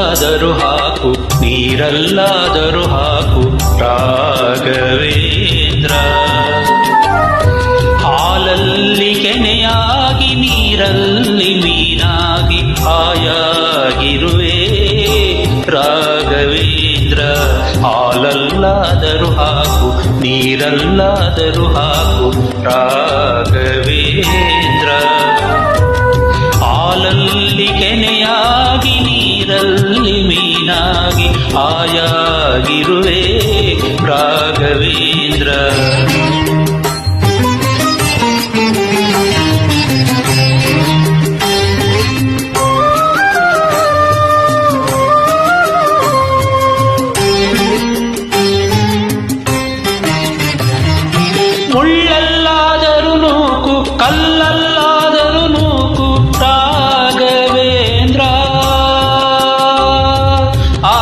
ಹಾಲಲ್ಲಾದರೂ ಹಾಕು ನೀರಲ್ಲಾದರೂ ಹಾಕು ರಾಘವೇಂದ್ರ. ಹಾಲಲ್ಲಿ ಕೆನೆಯಾಗಿ ನೀರಲ್ಲಿ ಮೀನಾಗಿ ಹಾಯಾಗಿರುವೆ ರಾಘವೇಂದ್ರ. ಹಾಲಲ್ಲಾದರೂ ಹಾಕು ನೀರಲ್ಲಾದರೂ ಹಾಕು ರಾಘವೇಂದ್ರ. ಹಾಲಲ್ಲಿ ಕೆನೆಯಾಗಿ ನೀರಲ್ಲಿ ಮೀನಾಗಿ ಹಾಯಾಗಿರುವೆ ರಾಘವೇಂದ್ರ. ಮುಳ್ಳಲ್ಲಾದರೂ ನೂಕು ಕಲ್ಲಲ್ಲಾದರೂ ನೂಕು ರಾಘವೇಂದ್ರ. ಆ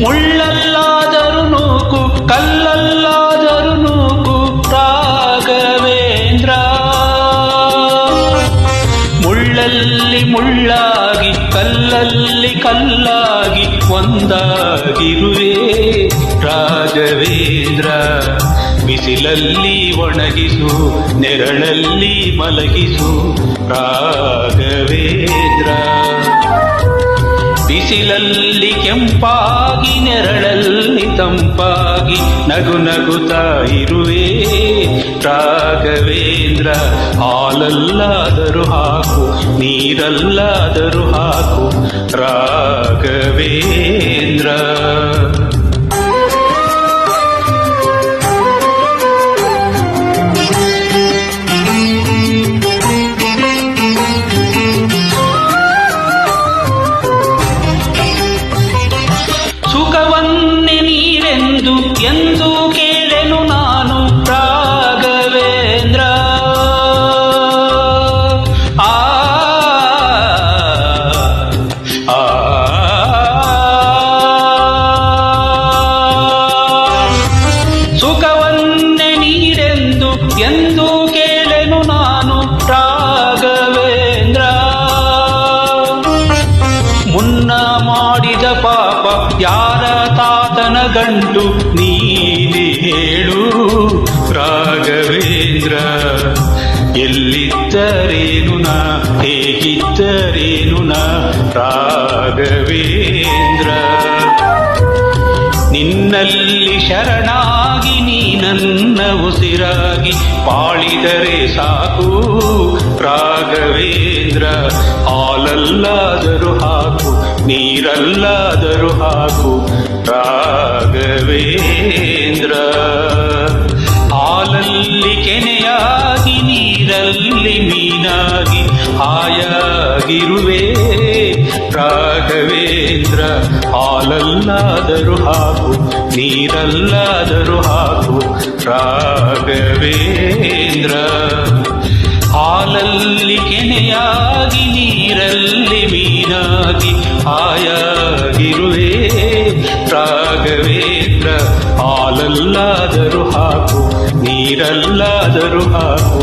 ಮುಳ್ಳಲ್ಲಾದರೂ ನೂಕು ಕಲ್ಲಲ್ಲಾದರೂ ನೂಕು ರಾಘವೇಂದ್ರ. ಮುಳ್ಳಲ್ಲಿ ಮುಳ್ಳಾಗಿ ಕಲ್ಲಲ್ಲಿ ಕಲ್ಲಾಗಿ ಒಂದಾಗಿರುವೆ ರಾಘವೇಂದ್ರ. ಬಿಸಿಲಲ್ಲಿ ಒಣಗಿಸು ನೆರಳಲ್ಲಿ ಮಲಗಿಸು ರಾಘವೇಂದ್ರ. ಬಿಸಿಲಲ್ಲಿ ಕೆಂಪಾಗಿ ನೆರಳಲ್ಲಿ ತಂಪಾಗಿ ನಗು ನಗುತ್ತಾ ಇರುವೆ ರಾಘವೇಂದ್ರ. ಹಾಲಲ್ಲಾದರೂ ಹಾಕು ನೀರಲ್ಲಾದರೂ ಹಾಕು ರಾಘವೇಂದ್ರ. ಸುಖವನ್ನೇ ನೀರೆಂದು ಎಂದು ಕೇಳೆನು ನಾನು ರಾಘವೇಂದ್ರ. ಆ ಸುಖವನ್ನೇ ನೀರೆಂದು ಎಂದು ಕೇಳೆನು ನಾನು ರಾಘವೇಂದ್ರ. ಮುನ್ನ ಮಾಡಿದ ಪಾಪ ಯಾರ ತಾತನ ಗಂಟು ನೀನೇ ಹೇಳು ರಾಘವೇಂದ್ರ. ಎಲ್ಲಿದ್ದರೇನು ನಾ ಹೇಗಿದ್ದರೇನು ನಾ ರಾಘವೇಂದ್ರ. ನಿನ್ನಲ್ಲಿ ಶರಣಾಗಿ ನೀ ನನ್ನ ಉಸಿರಾಗಿ ಬಾಳಿದರೆ ಸಾಕು ರಾಘವೇಂದ್ರ. ಹಾಲಲ್ಲಾದರೂ ಹಾಕು ನೀರಲ್ಲಾದರೂ ಹಾಕು ರಾಘವೇಂದ್ರ. ಹಾಲಲ್ಲಿ ಕೆನೆಯಾಗಿ ನೀರಲ್ಲಿ ಮೀನಾಗಿ ಹಾಯಾಗಿರುವೆ ರಾಘವೇಂದ್ರ. ಹಾಲಲ್ಲಾದರೂ ಹಾಕು ನೀರಲ್ಲಾದರೂ ಹಾಕು ರಾಘವೇಂದ್ರ. ಹಾಲಲ್ಲಿ ಕೆನೆಯಾಗಿ ನೀರಲ್ಲಿ ಮೀನಾಗಿ ಹಾಯಾಗಿರುವೆ ರಾಘವೇಂದ್ರ. ಹಾಲಲ್ಲಾದರೂ ಹಾಕು ನೀರಲ್ಲಾದರೂ ಹಾಕು